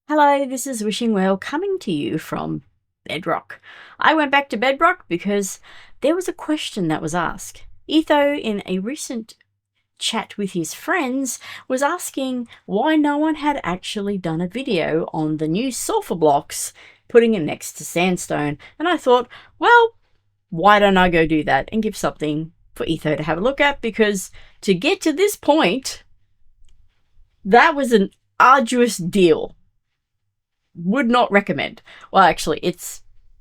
Hello, this is Wishingwell coming to you from Bedrock. I went back to Bedrock because there was a question that was asked. Etho, in a recent chat with his friends, was asking why no one had actually done a video on the new sulfur blocks, putting it next to sandstone. And I thought, well, why don't I go do that and give something for Etho to have a look at? Because to get to this point, that was an arduous deal. Would not recommend. Well, actually,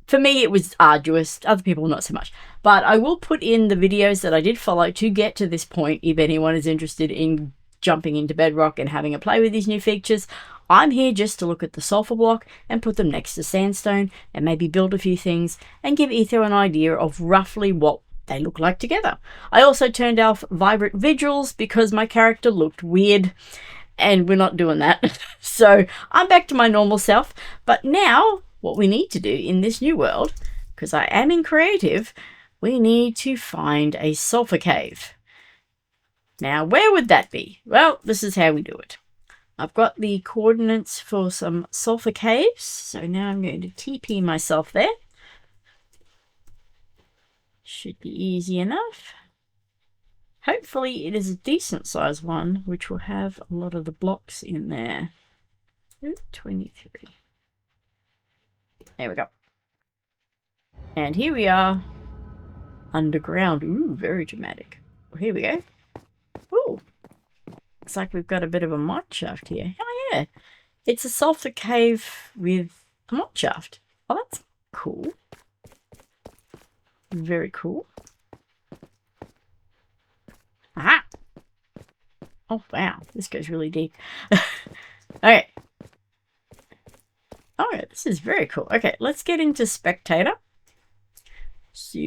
for me it was arduous, other people not so much, but I will put in the videos that I did follow to get to this point if anyone is interested in jumping into Bedrock and having a play with these new features. I'm here just to look at the sulfur block and put them next to sandstone and maybe build a few things and give Etho an idea of roughly what they look like together. I also turned off vibrant visuals because my character looked weird, and we're not doing that. So I'm back to my normal self. But now what we need to do in this new world, because I am in creative, we need to find a sulfur cave. Now, where would that be? Well, this is how we do it. I've got the coordinates for some sulfur caves. So now I'm going to TP myself there. Should be easy enough. Hopefully it is a decent size one, which will have a lot of the blocks in there. 23. There we go. And here we are, underground. Ooh, very dramatic. Well, here we go. Ooh, looks like we've got a bit of a mine shaft here. Oh yeah, it's a sulfur cave with a mine shaft. Oh, that's cool. Very cool. Aha! Oh, wow. This goes really deep. Okay. Oh, yeah, this is very cool. Okay, let's get into Spectator. So,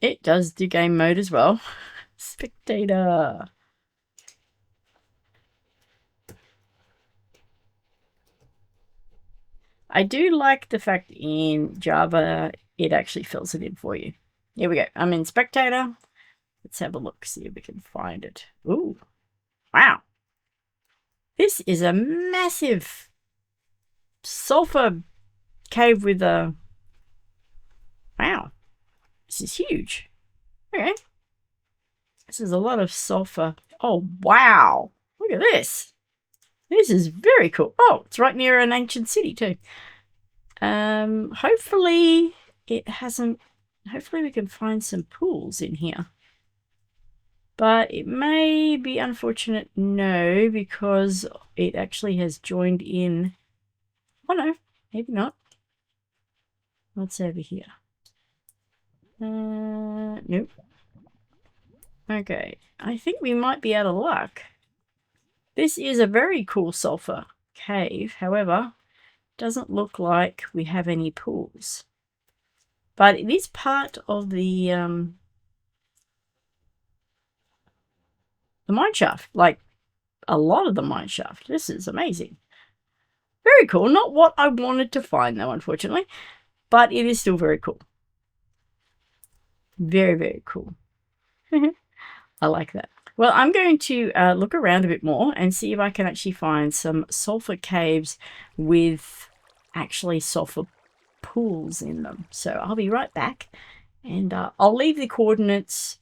it does do game mode as well. Spectator. I do like the fact in Java, it actually fills it in for you. Here we go. I'm in Spectator. Let's have a look, see if we can find it. Ooh, wow. This is a massive sulfur cave with a... Wow. This is huge. Okay. This is a lot of sulfur. Oh, wow. Look at this. This is very cool. Oh, it's right near an ancient city too. Hopefully it hasn't... Hopefully we can find some pools in here. But it may be unfortunate, no, because it actually has joined in. Oh no, maybe not. What's over here? Nope. Okay, I think we might be out of luck. This is a very cool sulfur cave, however, doesn't look like we have any pools. But it is part of the mine shaft, like a lot of the mine shaft. This is amazing. Very cool. Not what I wanted to find though, unfortunately, but it is still very cool. Very, very cool. I like that. Well, I'm going to look around a bit more and see if I can actually find some sulfur caves with actually sulfur pools in them. So I'll be right back, and I'll leave the coordinates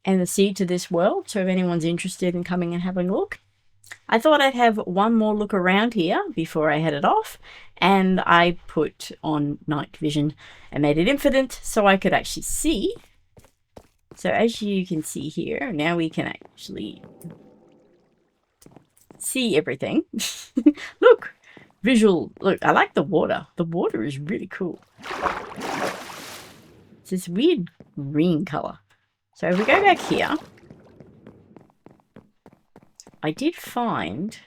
and the seed to this world, so if anyone's interested in coming and having a look. I thought I'd have one more look around here before I headed off, and I put on night vision and made it infinite so I could actually see. So as you can see here, now we can actually see everything. Look, visual. Look, I like the water. The water is really cool. It's this weird green color. So if we go back here, I did find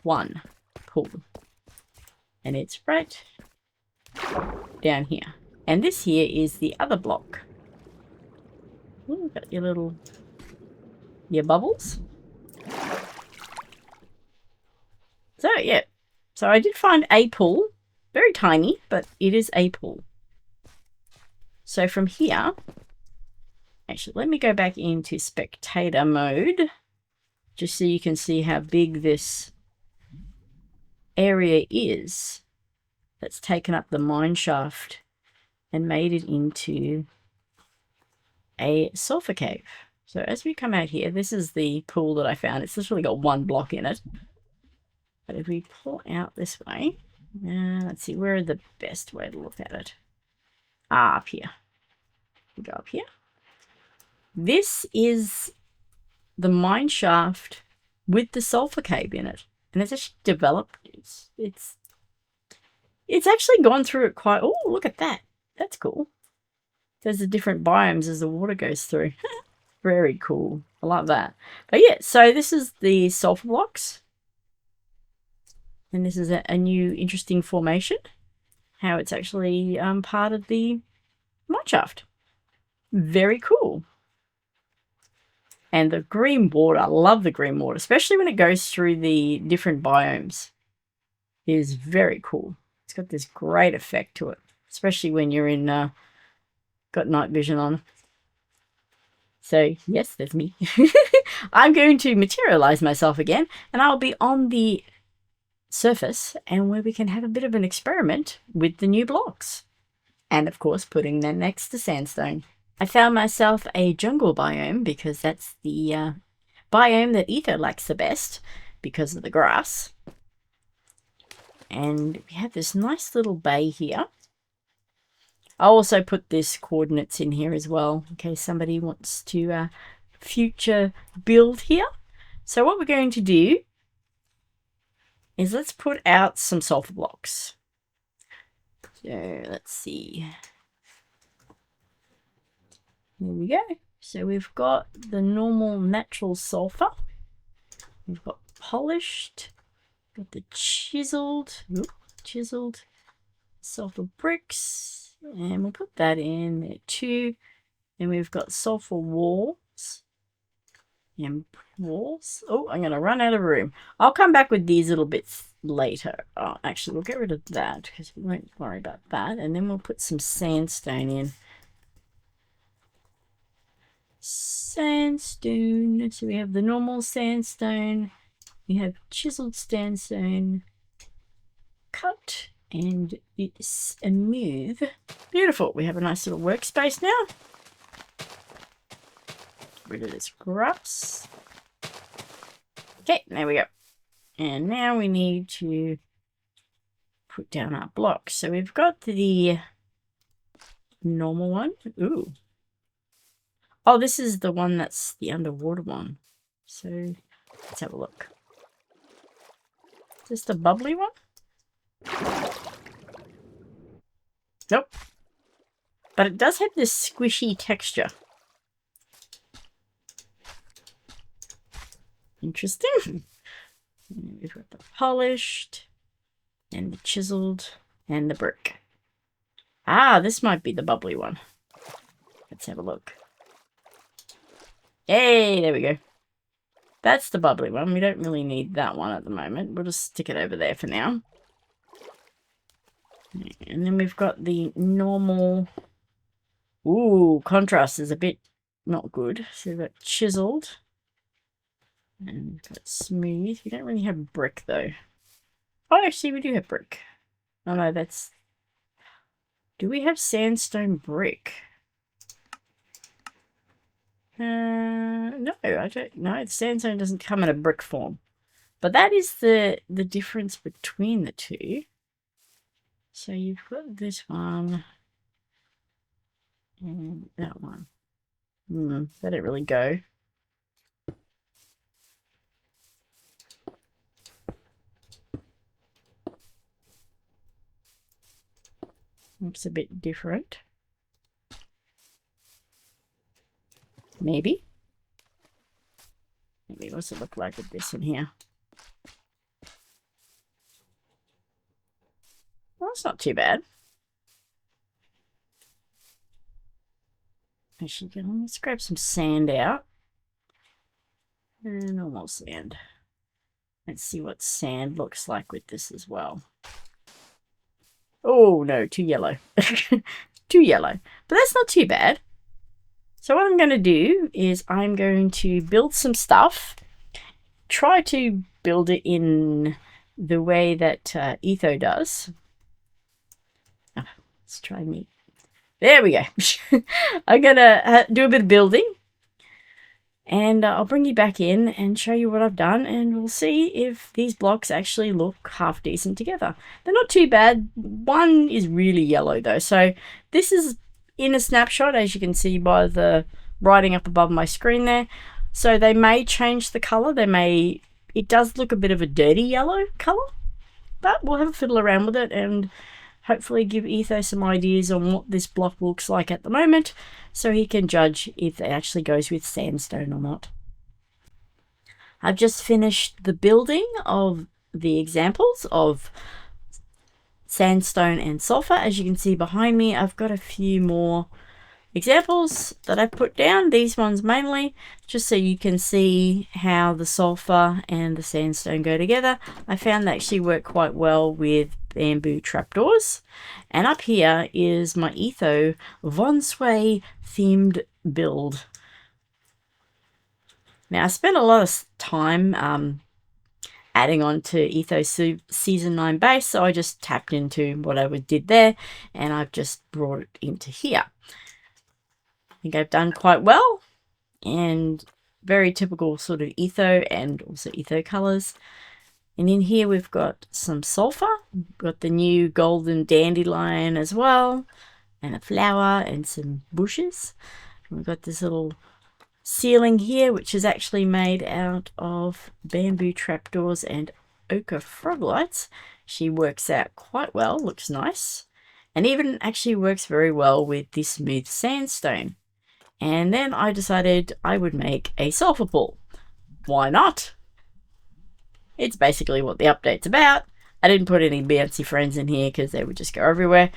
one pool, and it's right down here. And this here is the other block. Ooh, got your bubbles. So yeah, so I did find a pool, very tiny, but it is a pool. So from here, actually, let me go back into spectator mode just so you can see how big this area is that's taken up the mine shaft and made it into a sulfur cave. So as we come out here, this is the pool that I found. It's literally got one block in it. But if we pull out this way, let's see, where are the best way to look at it? Ah, up here. We go up here. This is the mine shaft with the sulfur cave in it. And it's actually developed. It's actually gone through it quite... Oh, look at that. That's cool. There's the different biomes as the water goes through. Very cool. I love that. But yeah, so this is the sulfur blocks. And this is a new interesting formation. How it's actually part of the mine shaft. Very cool. And the green water, I love the green water, especially when it goes through the different biomes. It is very cool. It's got this great effect to it, especially when you're in, got night vision on. So, yes, there's me. I'm going to materialize myself again, and I'll be on the surface, and where we can have a bit of an experiment with the new blocks. And, of course, putting them next to sandstone. I found myself a jungle biome because that's the biome that Etho likes the best because of the grass. And we have this nice little bay here. I'll also put this coordinates in here as well in case somebody wants to future build here. So what we're going to do is let's put out some sulfur blocks. So let's see. There we go. So we've got the normal natural sulfur. We've got polished. Got the chiseled sulfur bricks. And we'll put that in there too. And we've got sulfur walls. And walls. Oh, I'm going to run out of room. I'll come back with these little bits later. Oh, actually, we'll get rid of that because we won't worry about that. And then we'll put some sandstone in. Sandstone. So we have the normal sandstone. We have chiseled sandstone. Cut. And it's a move. Beautiful. We have a nice little workspace now. Get rid of this grass. Okay, there we go. And now we need to put down our blocks. So we've got the normal one. Ooh. Oh, this is the one that's the underwater one. So let's have a look. Is this the bubbly one? Nope. But it does have this squishy texture. Interesting. We've got the polished and the chiseled and the brick. Ah, this might be the bubbly one. Let's have a look. Hey, there we go. That's the bubbly one. We don't really need that one at the moment. We'll just stick it over there for now. And then we've got the normal... Ooh, contrast is a bit not good. So we've got chiseled. And we've got smooth. We don't really have brick, though. Oh, actually, we do have brick. Oh, no, that's... Do we have sandstone brick? No, I don't know. The sandstone doesn't come in a brick form. But that is the difference between the two. So you've got this one and that one. They don't really go. Looks a bit different. Maybe. Maybe what's it look like with this in here? Well, it's not too bad. Actually, let's grab some sand out. And normal sand. Let's see what sand looks like with this as well. Oh, no, too yellow. Too yellow. But that's not too bad. So what I'm going to do is I'm going to build some stuff. try to build it in the way that Etho does. Oh, let's try me. There we go. I'm gonna do a bit of building, and I'll bring you back in and show you what I've done, and we'll see if these blocks actually look half decent together. They're not too bad. One is really yellow though, so this is in a snapshot, as you can see by the writing up above my screen there. So they may change the color. It does look a bit of a dirty yellow color, but we'll have a fiddle around with it and hopefully give Etho some ideas on what this block looks like at the moment, so he can judge if it actually goes with sandstone or not. I've just finished the building of the examples of Sandstone and Sulfur. As you can see behind me, I've got a few more examples that I've put down. These ones mainly, just so you can see how the sulfur and the sandstone go together. I found they actually work quite well with bamboo trapdoors. And up here is my Etho Von Sway themed build. Now I spent a lot of time adding on to Etho Season 9 base, so I just tapped into what I did there and I've just brought it into here. I think I've done quite well, and very typical sort of Etho and also Etho colors. And in here we've got some sulfur, we've got the new golden dandelion as well, and a flower and some bushes. And we've got this little ceiling here, which is actually made out of bamboo trapdoors and ochre frog lights. She works out quite well, looks nice, and even actually works very well with this smooth sandstone. And then I decided I would make a sulfur pool. Why not? It's basically what the update's about. I didn't put any bouncy friends in here because they would just go everywhere.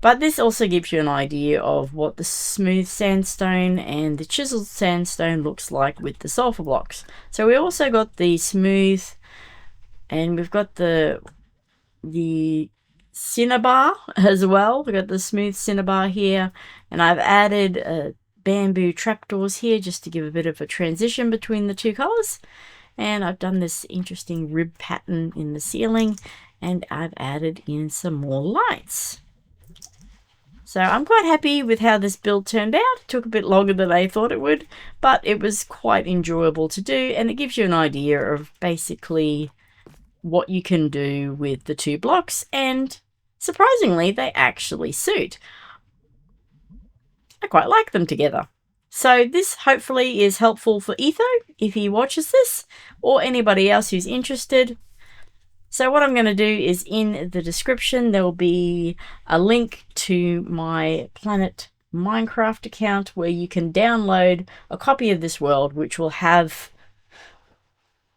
But this also gives you an idea of what the smooth sandstone and the chiseled sandstone looks like with the sulfur blocks. So we also got the smooth, and we've got the cinnabar as well. We've got the smooth cinnabar here, and I've added bamboo trapdoors here just to give a bit of a transition between the two colors. And I've done this interesting rib pattern in the ceiling, and I've added in some more lights. So I'm quite happy with how this build turned out. It took a bit longer than I thought it would, but it was quite enjoyable to do, and it gives you an idea of basically what you can do with the two blocks, and surprisingly they actually suit. I quite like them together. So this hopefully is helpful for Etho if he watches this, or anybody else who's interested. So what I'm going to do is, in the description there will be a link to my Planet Minecraft account where you can download a copy of this world, which will have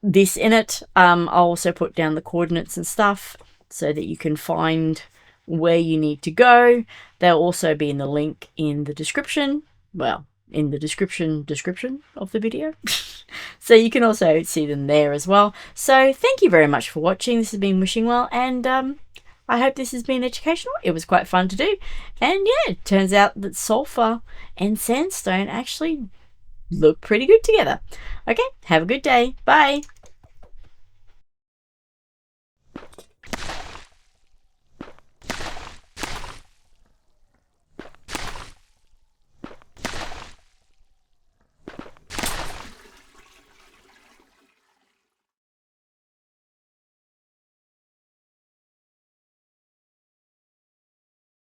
this in it. I'll also put down the coordinates and stuff so that you can find where you need to go. They'll also be in the link in the description. Well, in the description of the video. So you can also see them there as well. So thank you very much for watching. This has been Wishingwell, and I hope this has been educational. It was quite fun to do. And yeah, it turns out that sulfur and sandstone actually look pretty good together. Okay, have a good day. Bye.